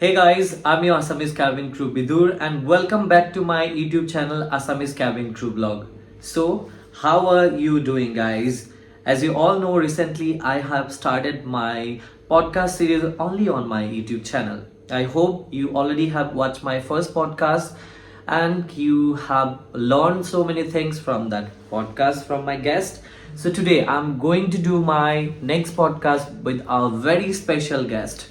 Hey guys, I'm your Assamese cabin crew Bidur and welcome back to my YouTube channel Assamese cabin crew blog. So, how are you doing guys? As you all know, recently I have started my podcast series only on my YouTube channel. I hope you already have watched my first podcast and you have learned so many things from that podcast from my guest. So today I'm going to do my next podcast with a very special guest,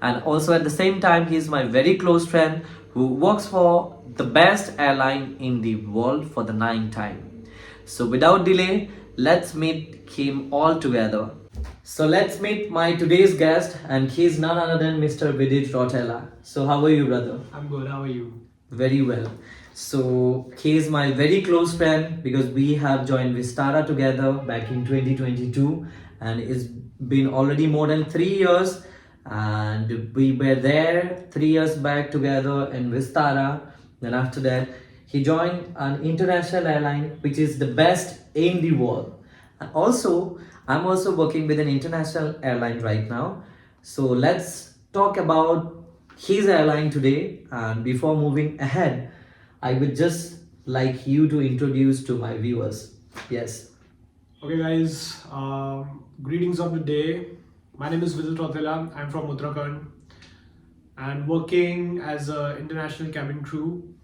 and also at the same time he is my very close friend who works for the best airline in the world for the ninth time. So without delay, let's meet him all together. So let's meet my today's guest, and he's none other than Mr. Vidit Rautela. So how are you, brother? I'm good. How are you? Very well. So he is my very close friend because we have joined Vistara together back in 2022, and it's been already more than 3 years. And we were there 3 years back together in Vistara. Then after that, he joined an international airline which is the best in the world. And also, I'm also working with an international airline right now. So let's talk about his airline today. And before moving ahead, I would just like you to introduce to my viewers. Yes. Okay, guys. Greetings of the day. My name is Vidit Rautela. I'm from Uttarakhand and working as an international cabin crew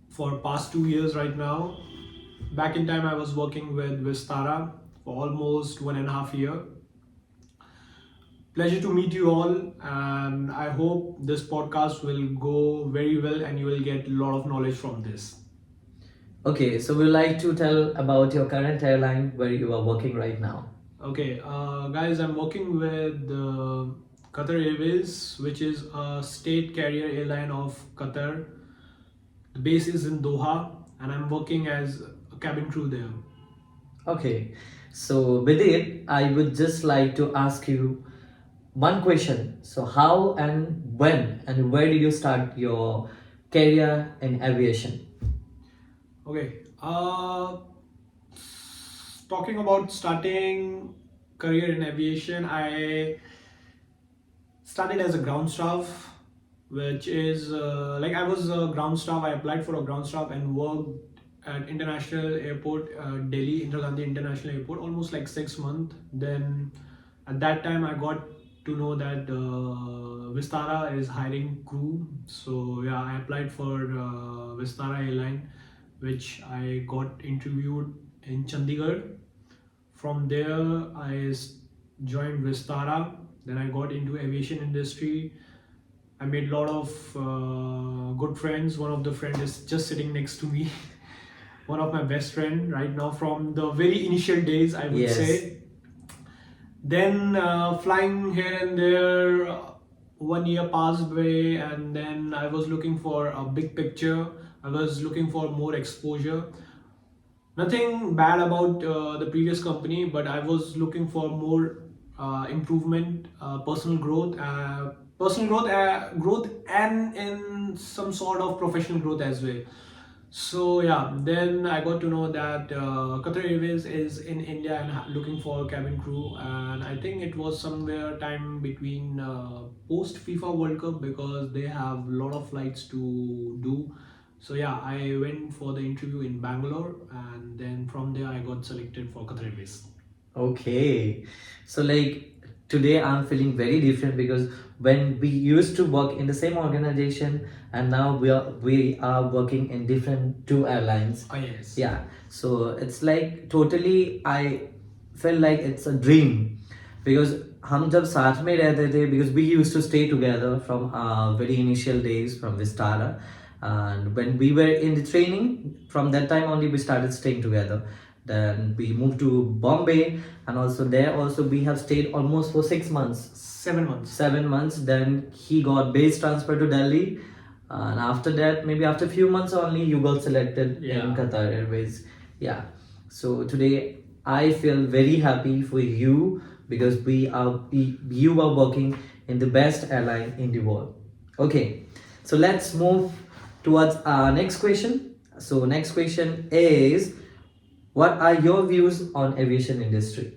for past 2 years right now. Back in time, I was working with Vistara for almost 1.5 years. Pleasure to meet you all, and I hope this podcast will go very well and you will get a lot of knowledge from this. Okay, so we'd like to tell about your current airline where you are working right now. Okay, guys, I'm working with Qatar Airways, which is a state carrier airline of Qatar. The base is in Doha, and I'm working as a cabin crew there. Okay, so with it, I would just like to ask you one question. So, how and when and where did you start your career in aviation? Okay, talking about starting career in aviation, I started as a ground staff, which is like I was a ground staff. I applied for a ground staff and worked at International Airport, Delhi Indira Gandhi International Airport, almost like 6 months. Then at that time, I got to know that Vistara is hiring crew. So yeah, I applied for Vistara airline, which I got interviewed in Chandigarh. From there, joined Vistara. Then I got into aviation industry. I made a lot of good friends. One of the friends is just sitting next to me. One of my best friend right now from the very initial days, I would Yes. say. Then flying here and there, 1 year passed away, and then I was looking for a big picture. I was looking for more exposure. Nothing bad about the previous company, but I was looking for more improvement, growth, and in some sort of professional growth as well. So yeah, then I got to know that Qatar Airways is in India and looking for cabin crew, and I think it was somewhere time between post FIFA World Cup because they have a lot of flights to do. So yeah, I went for the interview in Bangalore, and then from there I got selected for Qatar Airways. Okay, so like today I'm feeling very different because when we used to work in the same organization and now we are working in different two airlines. Oh yes. Yeah, so it's like totally I feel like it's a dream because हम जब साथ में रहते थे because we used to stay together from very initial days from Vistara, and when we were in the training from that time only we started staying together. Then we moved to Bombay, and also there also we have stayed almost for 6 months. 7 months. 7 months. Then he got base transfer to Delhi, and after that, maybe after few months only, you got selected in Yeah. Qatar Airways. Yeah. So today I feel very happy for you because you are working in the best airline in the world. Okay. So let's move towards our next question. So next question is, what are your views on aviation industry?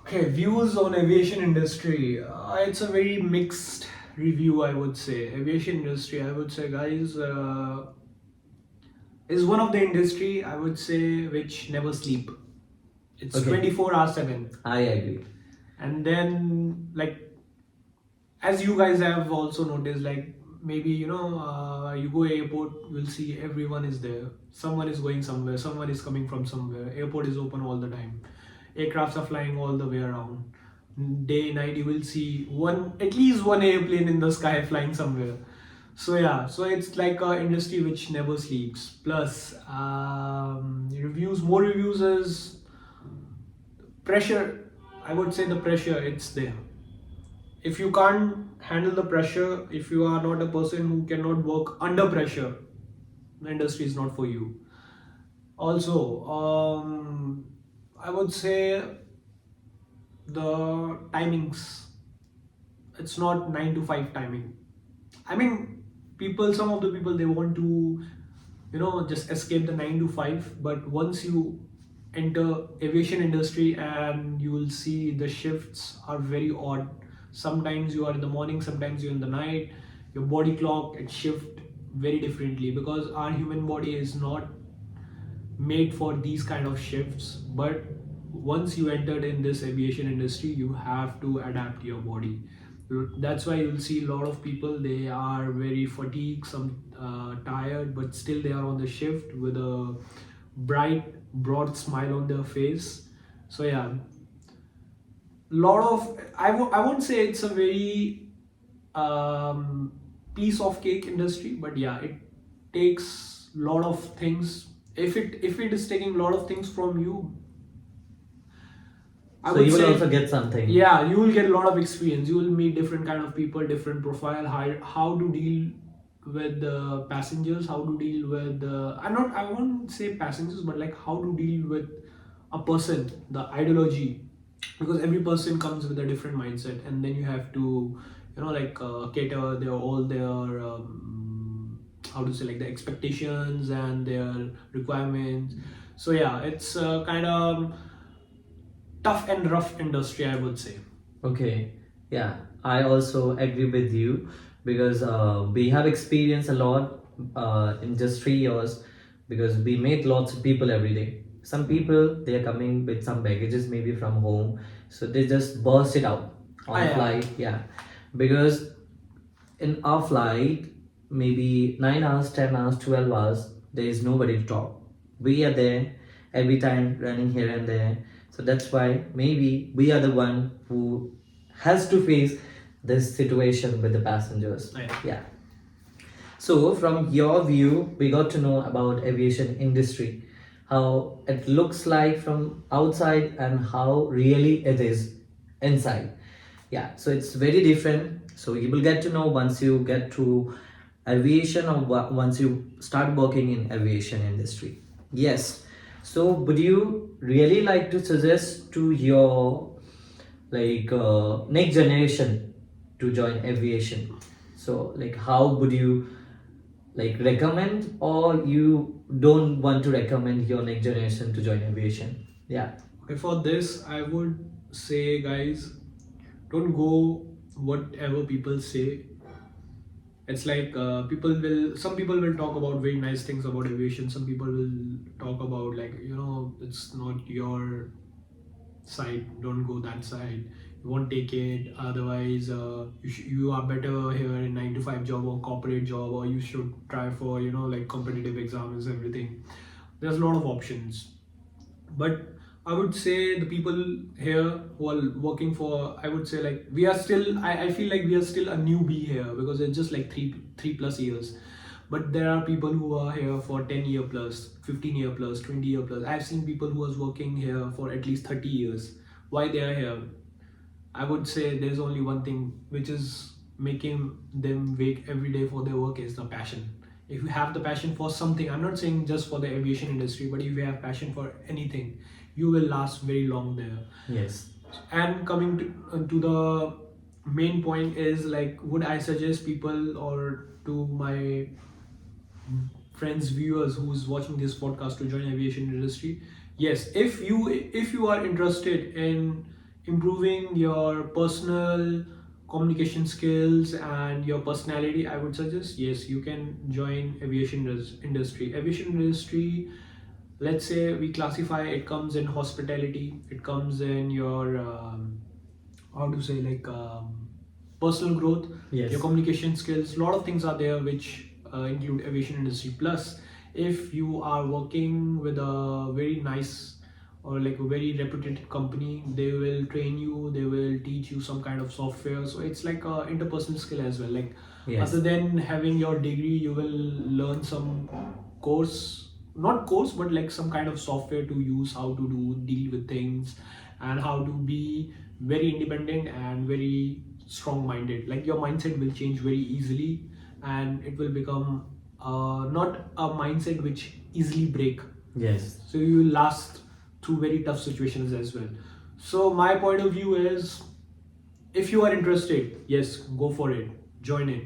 Okay, views on aviation industry. It's a very mixed review, I would say aviation industry, I would say, guys, is one of the industry, I would say, which never sleep. It's Okay. 24 hours 7. I agree. And then, like, as you guys have also noticed, like, maybe, you go airport, you'll see everyone is there. Someone is going somewhere, someone is coming from somewhere. Airport is open all the time. Aircrafts are flying all the way around. Day night, you will see at least one airplane in the sky flying somewhere. So yeah, so it's like a industry which never sleeps. Plus, more reviews is pressure. I would say the pressure, it's there. If you can't handle the pressure, if you are not a person who cannot work under pressure, the industry is not for you. Also, I would say the timings, it's not 9 to 5 timing. I mean, some of the people, they want to, just escape the 9 to 5. But once you enter aviation industry, and you will see the shifts are very odd. Sometimes you are in the morning, sometimes you're in the night. Your body clock, it shift very differently, because our human body is not made for these kind of shifts. But once you entered in this aviation industry, you have to adapt your body. That's why you'll see a lot of people, they are very fatigued, some tired, but still they are on the shift with a bright broad smile on their face. So yeah, lot of, I won't say it's a very piece of cake industry, but yeah, it takes lot of things. If it is taking a lot of things from you, I So would you will say, also get something. yeah, you will get a lot of experience. You will meet different kind of people, different profile, how to deal with the passengers, how to deal with I won't say passengers, but like how to deal with a person, the ideology, because every person comes with a different mindset, and then you have to, cater their how to say, like, the expectations and their requirements. So yeah, it's kind of tough and rough industry, I would say. Okay, yeah, I also agree with you because we have experienced a lot in just 3 years because we meet lots of people every day. Some people they are coming with some baggages maybe from home, so they just burst it out on Ah, a yeah. flight. Yeah, because in our flight, maybe 9 hours, 10 hours, 12 hours, there is nobody to talk. We are there every time running here and there. So that's why maybe we are the one who has to face this situation with the passengers. Yeah. Yeah. So from your view, we got to know about aviation industry, how it looks like from outside and how really it is inside. Yeah, so it's very different. So you will get to know once you get to aviation or once you start working in aviation industry. Yes. So would you really like to suggest to your next generation to join aviation? So like how would you like recommend, or you don't want to recommend your next generation to join aviation? Yeah. Okay, for this, I would say, guys, don't go whatever people say. It's like, some people will talk about very nice things about aviation. Some people will talk about, like, it's not your side. Don't go that side. You won't take it. Otherwise, you are better here in 9 to 5 job or corporate job, or you should try for, like, competitive exams, everything. There's a lot of options. But I would say the people here who are working for, I would say, like, we are still, I feel like we are still a newbie here, because it's just like three plus years. But there are people who are here for 10 year plus, 15 year plus, 20 year plus. I've seen people who was working here for at least 30 years. Why they are here? I would say there's only one thing which is making them wake every day for their work, is the passion. If you have the passion for something, I'm not saying just for the aviation industry, but if you have passion for anything, you will last very long there. Yes. And coming to the main point is, like, would I suggest people, or to my friends, viewers who's watching this podcast, to join aviation industry? Yes, if you are interested in improving your personal communication skills and your personality, I would suggest yes, you can join aviation industry. Aviation industry, let's say we classify, it comes in hospitality, it comes in your how to say, like personal growth, Yes. your communication skills. A lot of things are there which include aviation industry. Plus, if you are working with a very nice or like a very reputed company, they will train you, they will teach you some kind of software, so it's like a interpersonal skill as well. Like Yes. other than having your degree, you will learn some course, not course, but like some kind of software to use, how to deal with things, and how to be very independent and very strong minded. Like your mindset will change very easily, and it will become not a mindset which easily break, Yes. so you will last through very tough situations as well. So my point of view is, if you are interested, yes, go for it, join it,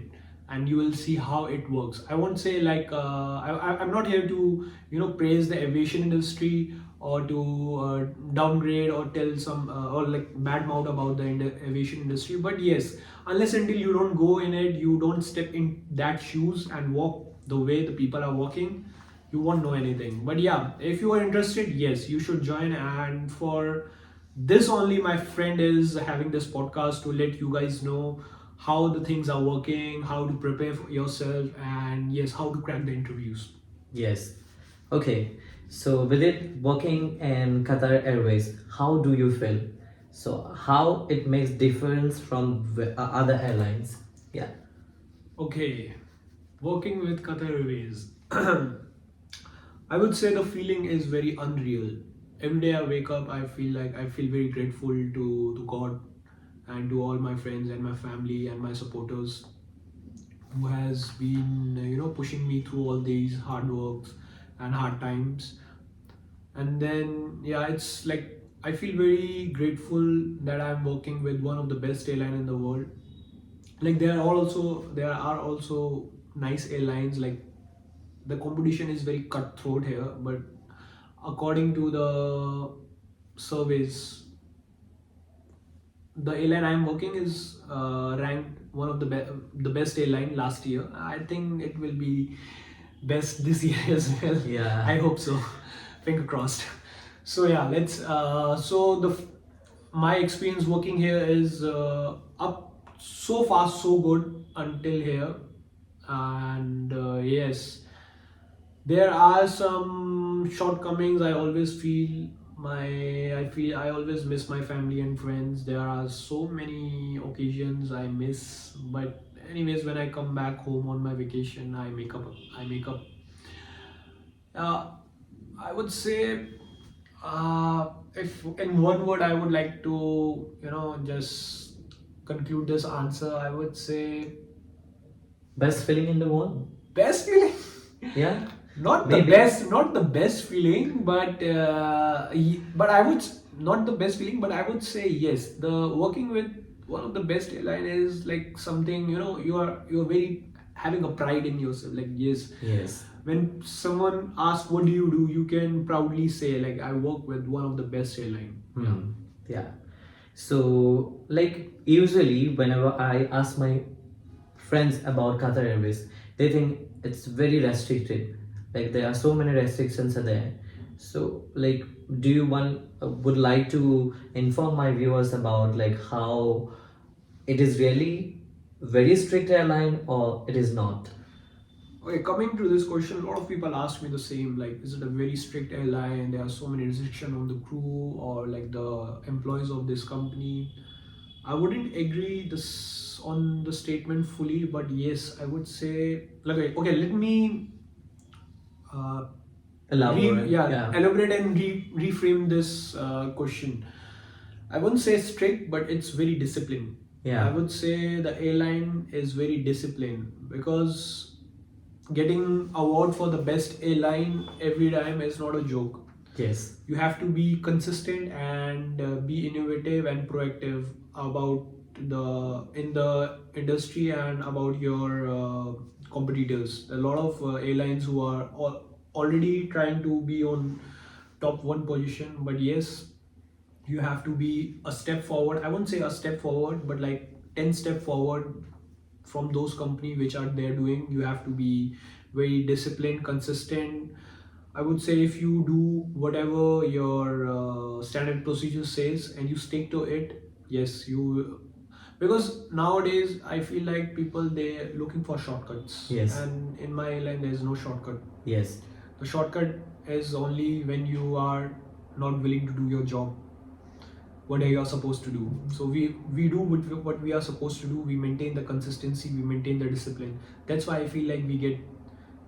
and you will see how it works. I won't say like I'm not here to praise the aviation industry, or to downgrade or tell some or like bad mouth about the aviation industry. But yes, unless until you don't go in it, you don't step in that shoes and walk the way the people are walking, you won't know anything. But yeah, if you are interested, yes, you should join. And for this only, my friend is having this podcast to let you guys know how the things are working, how to prepare for yourself, and yes, how to crack the interviews. Yes. Okay. So with it working in Qatar Airways, how do you feel? So how it makes difference from other airlines? Yeah. Okay, working with Qatar Airways, I would say the feeling is very unreal. Every day I wake up, I feel very grateful to God and to all my friends and my family and my supporters, who has been pushing me through all these hard works and hard times. And then yeah, it's like I feel very grateful that I'm working with one of the best airline in the world. Like there are also nice airlines. Like the competition is very cutthroat here, but according to the surveys, the airline I'm working is ranked one of the best airline last year. I think it will be best this year as well. Yeah. I hope so. Finger crossed. So yeah, let's. So my experience working here is up so far so good until here, and yes, there are some shortcomings. I always feel I always miss my family and friends. There are so many occasions I miss, but anyways, when I come back home on my vacation, I make up. uh, I would say, if in one word I would like to just conclude this answer, I would say Best feeling in the world? best feeling. Yeah. Not the Maybe. best, not the best feeling, but but I would not the best feeling, but I would say yes. The working with one of the best airline is like something, you're very having a pride in yourself. Like yes, Yes. when someone asks what do, you can proudly say like I work with one of the best airline. Yeah. Yeah. So, like, usually, whenever I ask my friends about Qatar Airways, they think it's very restricted. Like, there are so many restrictions are there. So, like, do you would like to inform my viewers about like how it is really very strict airline or it is not? Okay, coming to this question, a lot of people ask me the same, like, is it a very strict airline? There are so many restrictions on the crew or like the employees of this company. I wouldn't agree this on the statement fully, but yes, I would say, like, okay, let me uh, Elaborate. yeah, elaborate and reframe this question. I wouldn't say strict, but it's very disciplined. Yeah. I would say the airline is very disciplined, because getting award for the best airline every time is not a joke. Yes. You have to be consistent and be innovative and proactive about the in the industry and about your competitors. A lot of airlines who are already trying to be on top one position, but yes, you have to be a step forward. I won't say a step forward, but like 10 step forward from those company which are there doing. You have to be very disciplined, consistent. I would say if you do whatever your standard procedure says and you stick to it, yes, you, because nowadays I feel like people they're looking for shortcuts. Yes. And in my line there is no shortcut. Yes. The shortcut is only when you are not willing to do your job, what are you supposed to do. So we do what we are supposed to do. We maintain the consistency, we maintain the discipline. That's why I feel like we get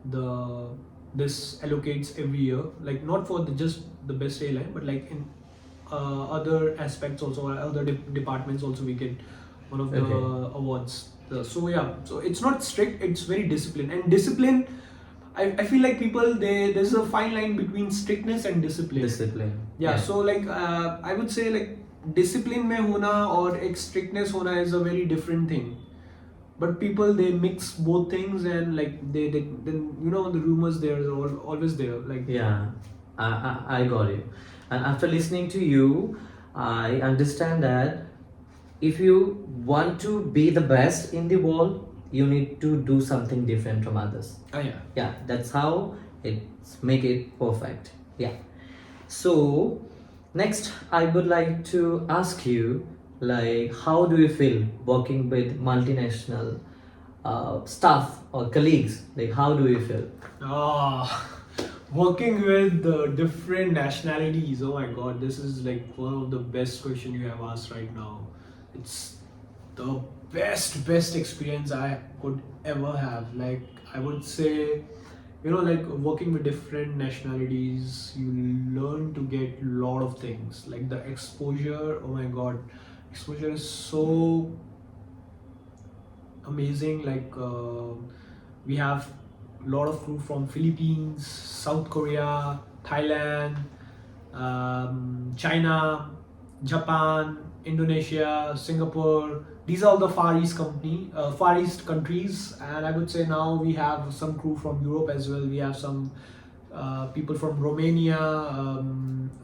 the this allocates every year, like not for the just the best airline, but like in other aspects also, or other departments also, we get one of the Okay. awards. So yeah, so it's not strict, it's very disciplined. And discipline, I feel like people there's a fine line between strictness and discipline. Discipline. Yeah, so like I would say like discipline mein hona or ek strictness hona is a very different thing. But people they mix both things, and like they then you know the rumors there are always there, like Yeah, I got it. And after listening to you, I understand that if you want to be the best in the world, you need to do something different from others. yeah. Yeah, that's how it's make it perfect. Yeah. So next, I would like to ask you, like, how do you feel working with multinational staff or colleagues? Like, how do you feel? Ah, working with different nationalities. Oh my God, this is like one of the best question you have asked right now. It's the best experience I could ever have. Like I would say, you know, like working with different nationalities, you learn to get a lot of things. Like the exposure. Oh my God, exposure is so amazing. Like we have a lot of crew from Philippines, South Korea, Thailand, China, Japan, Indonesia, Singapore. These are all the Far East countries, and I would say now we have some crew from Europe as well. We have some people from Romania,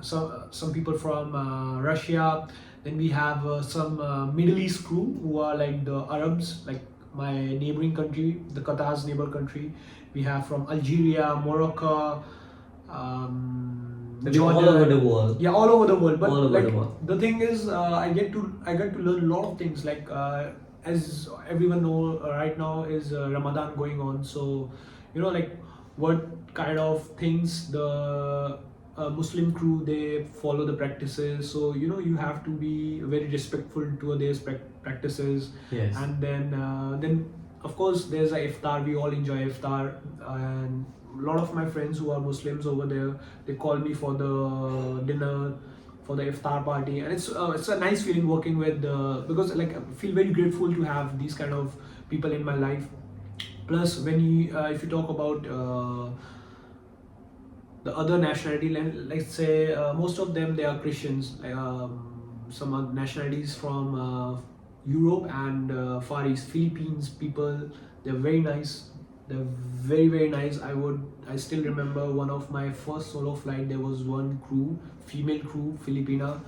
some people from Russia. Then we have some Middle East crew who are like the Arabs, like my neighboring country, the Qatar's neighbor country. We have from Algeria, Morocco, Maybe all over the world. yeah, all over the world. But All over like the world. the thing is, I get to learn a lot of things. Like as everyone know, right now is Ramadan going on. So you know, like what kind of things the Muslim crew they follow the practices. So you know, you have to be very respectful to their practices. Yes. And then of course there's a iftar. We all enjoy iftar, and a lot of my friends who are Muslims over there, they call me for the dinner, for the iftar party. And it's a nice feeling working with because like I feel very grateful to have these kind of people in my life. Plus when you if you talk about the other nationality, let's say most of them they are Christians. Some other nationalities from Europe and Far East, Philippines people, they're very nice. They're very nice. I still remember one of my first solo flight. There was one crew, female crew, Filipina.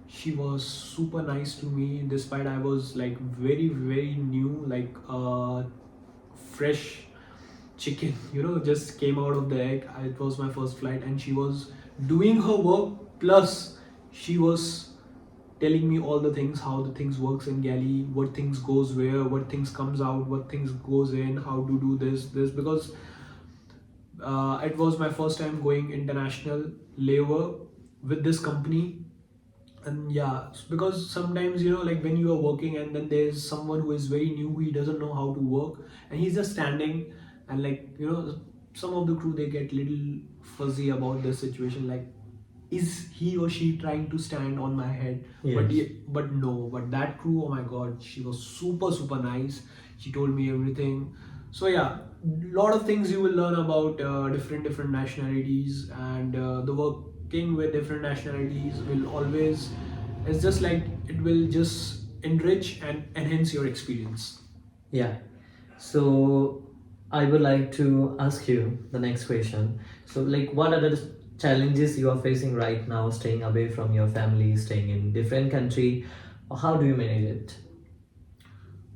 She was super nice to me, despite I was like very new, like fresh chicken, you know, just came out of the egg. It was my first flight, and she was doing her work. Plus, she was telling me all the things, how the things works in galley, what things goes where, what things comes out, what things goes in, how to do this because it was my first time going international layover with this company. And yeah, because sometimes you know, like when you are working and then there's someone who is very new, he doesn't know how to work, and he's just standing, and like you know, some of the crew they get little fuzzy about the situation, like is he or she trying to stand on my head? Yes. But no, but that crew, oh my God, she was super nice. She told me everything. So yeah, lot of things you will learn about different nationalities. And the working with different nationalities will always, it's just like it will just enrich and enhance your experience. Yeah. So I would like to ask you the next question. So, like, what are the challenges you are facing right now, staying away from your family, staying in different country? How do you manage it?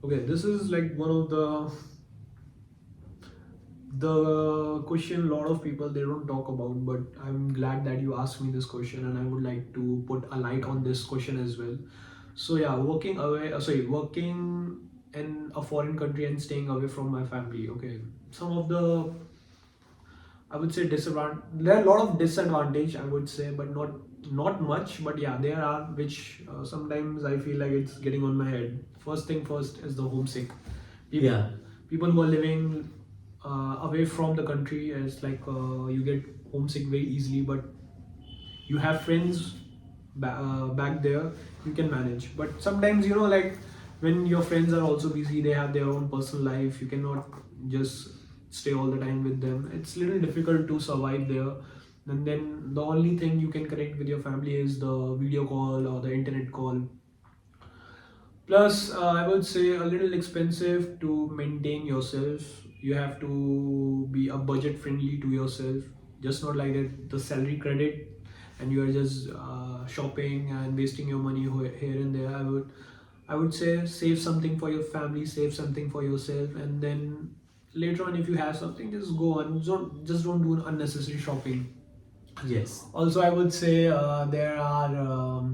Okay, this is like one of the question a lot of people they don't talk about, but I'm glad that you asked me this question, and I would like to put a light on this question as well. So yeah, working in a foreign country and staying away from my family. Okay, some of the, I would say, disadvantage. There are a lot of disadvantage, I would say, but not much. But yeah, there are, which sometimes I feel like it's getting on my head. First thing first is the homesick. People, Yeah. people who are living away from the country, it's like you get homesick very easily. But you have friends back there, you can manage. But sometimes, like when your friends are also busy, they have their own personal life, you cannot just stay all the time with them. It's little difficult to survive there. And then the only thing you can connect with your family is the video call or the internet call. Plus, I would say a little expensive to maintain yourself. You have to be a budget friendly to yourself, just not like that the salary credit, and you are just shopping and wasting your money here and there. I would say save something for your family, save something for yourself, and then later on, if you have something, just go on. Just don't do unnecessary shopping. Yes. Also, I would say there are.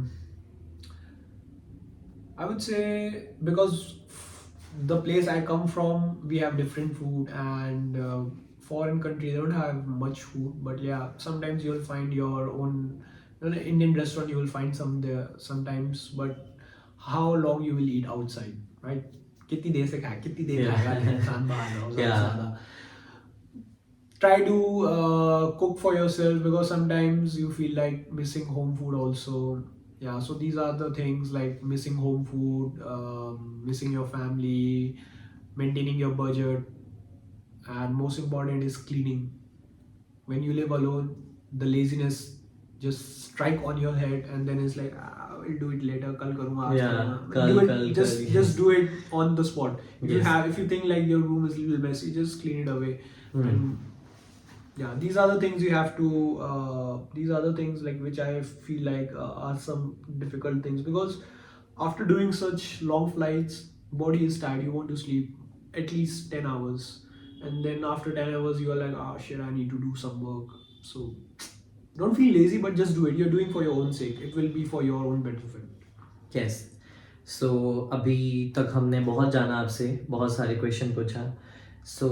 I would say because the place I come from, we have different food, and foreign country they don't have much food. But yeah, sometimes you'll find your own, Indian restaurant. You will find some there sometimes. But how long you will eat outside, right? कितनी देर से खाए कितनी देर Yeah. खाएगा इंसान बाहर रहो ज़्यादा से Yeah. ज़्यादा. Try to cook for yourself, because sometimes you feel like missing home food also. Yeah, so these are the things like missing home food, missing your family, maintaining your budget, and most important is cleaning. When you live alone, the laziness just strike on your head, and then it's like, I'll do it later, kal karunga, aaj Yeah. karunga. Kal, Do it, kal, just kal, just do it on the spot. Yes. If you think like your room is a little messy, just clean it away. Hmm. And yeah, these are the things you have to these are the things like which I feel like are some difficult things, because after doing such long flights, body is tired, you want to sleep at least 10 hours, and then after 10 hours you are like, ah, shit, I need to do some work. So don't feel lazy, but just do it. You're doing for your own sake, it will be for your own benefit. Yes. So अभी तक हमने बहुत जाना आपसे, बहुत सारे question पूछा. So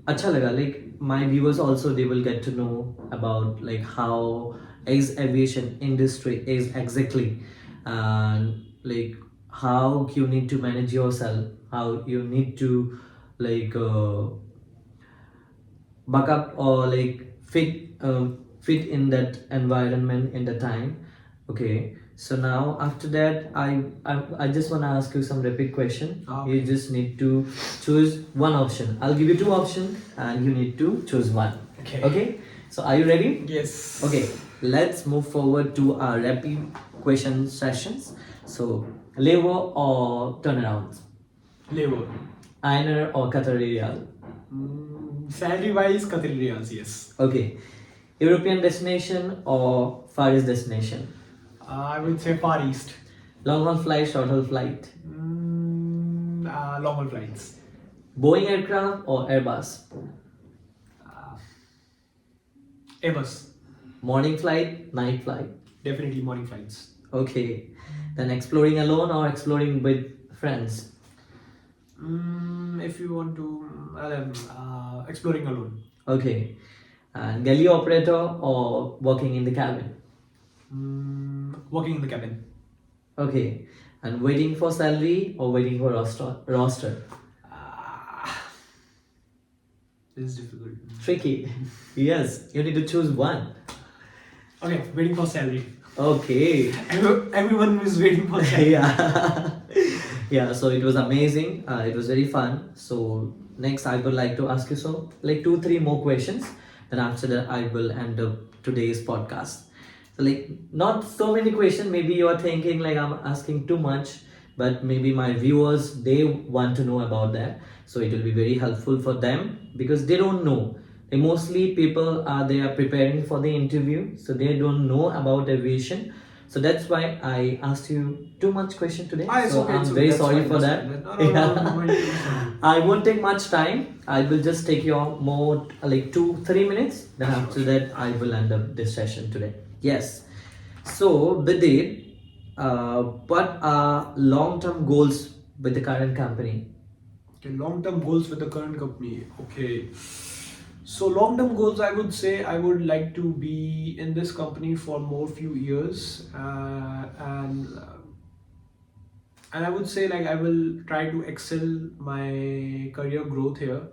अच्छा लगा, like my viewers also they will get to know about like how is aviation industry is exactly, and like how you need to manage yourself, how you need to like buck up or like fit in that environment in the time. Okay, so now after that I just want to ask you some rapid question. Okay. You just need to choose one option. I'll give you two options and you need to choose one. Okay, so are you ready? Yes. Okay, let's move forward to our rapid question sessions. So labor or turnarounds, Labor. Einer or Qatar Airways. Salary wise, Qatar Airways, yes. Okay. European destination or Far East destination? I would say Far East. Long haul flight, short haul flight? Long haul flights. Boeing aircraft or Airbus? Airbus. Morning flight, night flight? Definitely morning flights. Okay. Then exploring alone or exploring with friends? If you want to, exploring alone. Okay. And galley operator or working in the cabin? Working in the cabin. Okay. And waiting for salary or waiting for roster? This is difficult. Tricky. Yes, you need to choose one. Okay, waiting for salary. Okay. Everyone is waiting for salary. Yeah. Yeah, so it was amazing. It was very fun. So next I would like to ask you so like 2-3 more questions. Then after that I will end up today's podcast. So like not so many questions. Maybe you are thinking like I'm asking too much, but maybe my viewers they want to know about that. So it will be very helpful for them because they don't know. And mostly people are they are preparing for the interview, so they don't know about aviation. So that's why I asked you too much question today. Ah, it's So okay. I'm It's okay. very That's sorry fine. for That's that. fine. No, no, no, no, no, no, no, sorry. I won't take much time. I will just take your more like 2-3 minutes. Then Sure, after sure. that, I will end up this session today. Yes. So Vidit, what are long-term goals with the current company? Okay, long-term goals with the current company. Okay. So long-term goals, I would say I would like to be in this company for more few years, and I would say like I will try to excel my career growth here.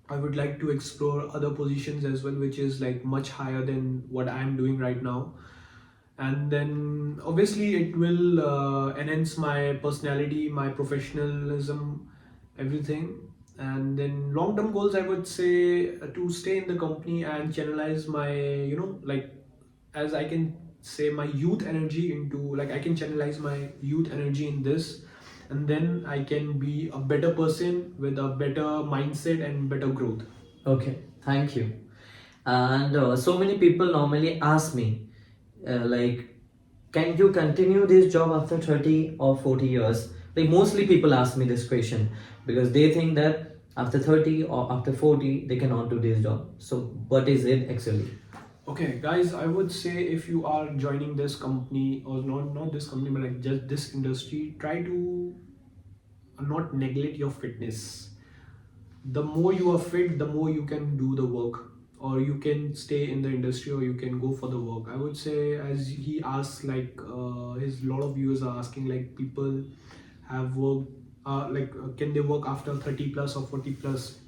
I would like to explore other positions as well, which is like much higher than what I'm doing right now. And then obviously it will enhance my personality, my professionalism, everything. And then long-term goals, I would say to stay in the company and channelize my, like as I can say my youth energy into like I can channelize my youth energy in this, and then I can be a better person with a better mindset and better growth. Okay, thank you. And so many people normally ask me, like, can you continue this job after 30 or 40 years? Like, mostly people ask me this question because they think that after 30 or after 40, they cannot do this job. So, what is it actually? Okay, guys, I would say if you are joining this company or not this company, but like just this industry, try to not neglect your fitness. The more you are fit, the more you can do the work, or you can stay in the industry, or you can go for the work. I would say, as he asks, like his lot of viewers are asking, like people have worked, can they work after 30 plus or 40 plus?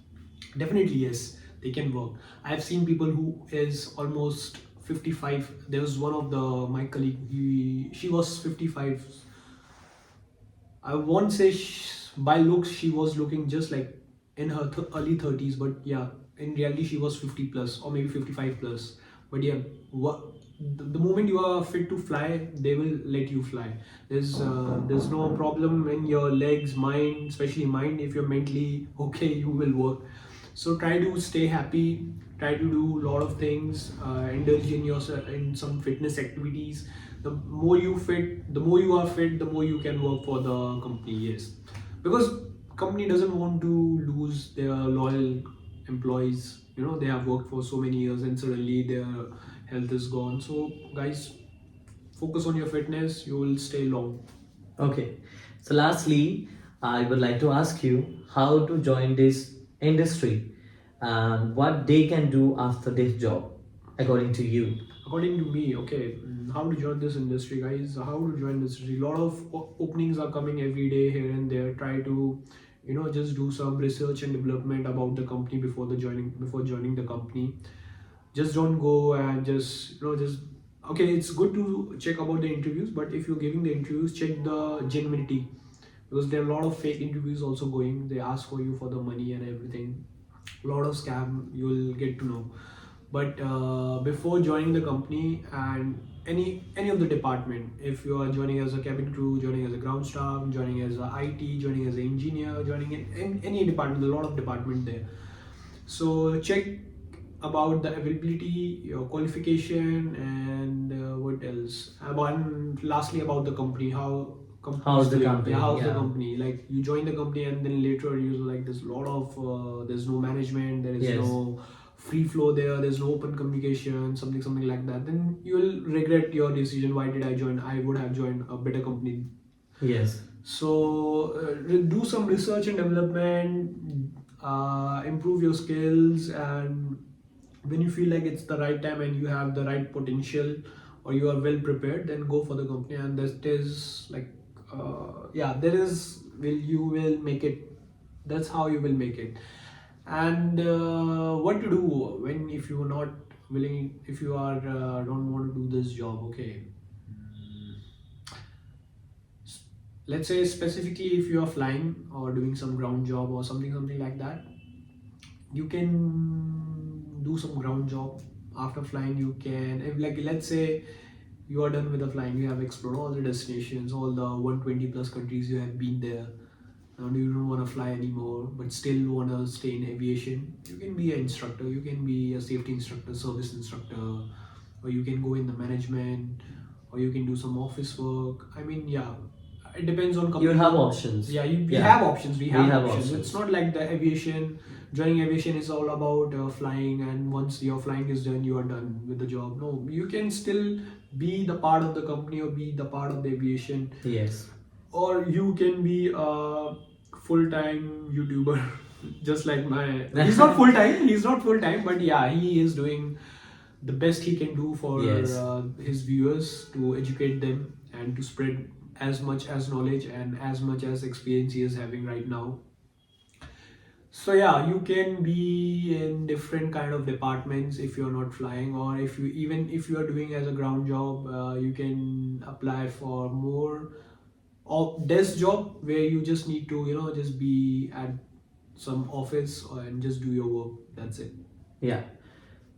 Definitely yes, they can work. I've seen people who is almost 55. There was one of the my colleague, she was 55. I won't say by looks she was looking just like in her early 30s, but yeah, in reality she was 50 plus or maybe 55 plus. But yeah, what the moment you are fit to fly, they will let you fly. There's no problem in your legs, mind, especially mind. If you're mentally okay, you will work. So try to stay happy. Try to do a lot of things. Indulge in yourself in some fitness activities. The more you fit, the more you are fit, the more you can work for the company. Yes, because company doesn't want to lose their loyal employees. They have worked for so many years and suddenly their health is gone. So guys, focus on your fitness. You will stay long. Okay. So, lastly, I would like to ask you how to join this industry and what they can do after this job, according to you. According to me, okay, how to join this industry, guys? How to join this industry? A lot of openings are coming every day here and there. Try to, just do some research and development about the company before joining the company. Just don't go and just okay. It's good to check about the interviews, but if you're giving the interviews, check the genuinity, because there are a lot of fake interviews also going. They ask for you for the money and everything. A lot of scam you'll get to know. But before joining the company and any of the department, if you are joining as a cabin crew, joining as a ground staff, joining as a IT, joining as an engineer, joining in any department, a lot of department there. So check about the availability, your qualification, and what else? And lastly, about the company, how company How's is the doing. company? Yeah, how's the Yeah. company? Like you join the company and then later you like there's a lot of there's no management, there is Yes. no free flow there, there's no open communication, something like that. Then you will regret your decision. Why did I join? I would have joined a better company. Yes. So do some research and development, improve your skills, and when you feel like it's the right time and you have the right potential or you are well prepared, then go for the company. And that is like, yeah, there is will you will make it. That's how you will make it. And what to do when if you are not willing, if you are don't want to do this job. Okay, let's say specifically if you are flying or doing some ground job or something like that, you can do some ground job. After flying, you can, if like let's say you are done with the flying, you have explored all the destinations, all the 120 plus countries, you have been there. Now you don't want to fly anymore but still want to stay in aviation, you can be an instructor, you can be a safety instructor, service instructor, or you can go in the management, or you can do some office work. I mean, yeah, it depends on You company. have options. Yeah, we Yeah. have options. We have, have options. options. It's not like the aviation. Joining aviation is all about flying, and once your flying is done, you are done with the job. No, you can still be the part of the company or be the part of the aviation, Yes. or you can be a full-time YouTuber, just like my. He's not full-time. He's not full-time, but yeah, he is doing the best he can do for Yes. his viewers, to educate them and to spread as much as knowledge and as much as experience he is having right now. So yeah, you can be in different kind of departments if you're not flying, or if you, even if you are doing as a ground job, you can apply for more of desk job, where you just need to, just be at some office and just do your work. That's it. Yeah.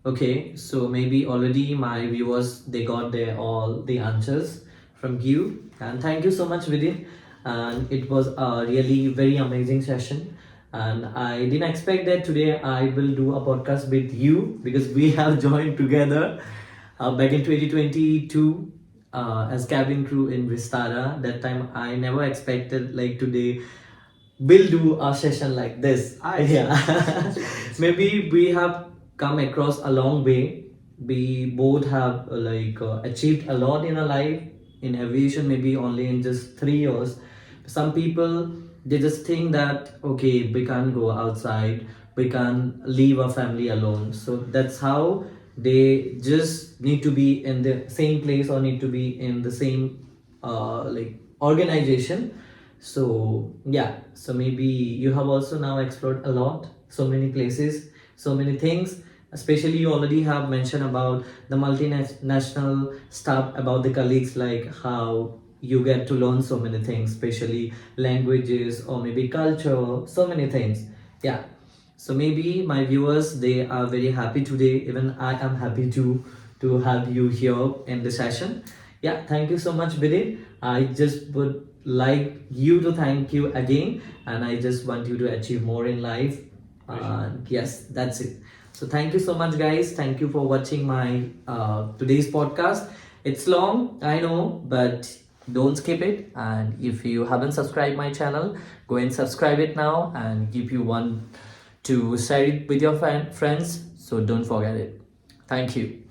Okay, so maybe already my viewers, they got their all the answers from you, and thank you so much, Vidit. And it was a really very amazing session, and I didn't expect that today I will do a podcast with you, because we have joined together back in 2022 as cabin crew in Vistara. That time I never expected like today we'll do a session like this. Yeah. Maybe we have come across a long way. We both have achieved a lot in our life in aviation, maybe only in just 3 years. Some people, they just think that okay, we can't go outside, we can't leave our family alone. So that's how they just need to be in the same place or need to be in the same organization. So yeah, so maybe you have also now explored a lot, so many places, so many things. Especially you already have mentioned about the multinational stuff, about the colleagues, like how you get to learn so many things, especially languages or maybe culture, so many things. Yeah. So maybe my viewers, they are very happy today. Even I am happy to have you here in the session. Yeah, thank you so much, Vidit. I just would like you to thank you again, and I just want you to achieve more in life. Yes, that's it. So thank you so much, guys. Thank you for watching my today's podcast. It's long, I know, but don't skip it. And if you haven't subscribed my channel, go and subscribe it now, and if you want to share it with your friends, so don't forget it. Thank you.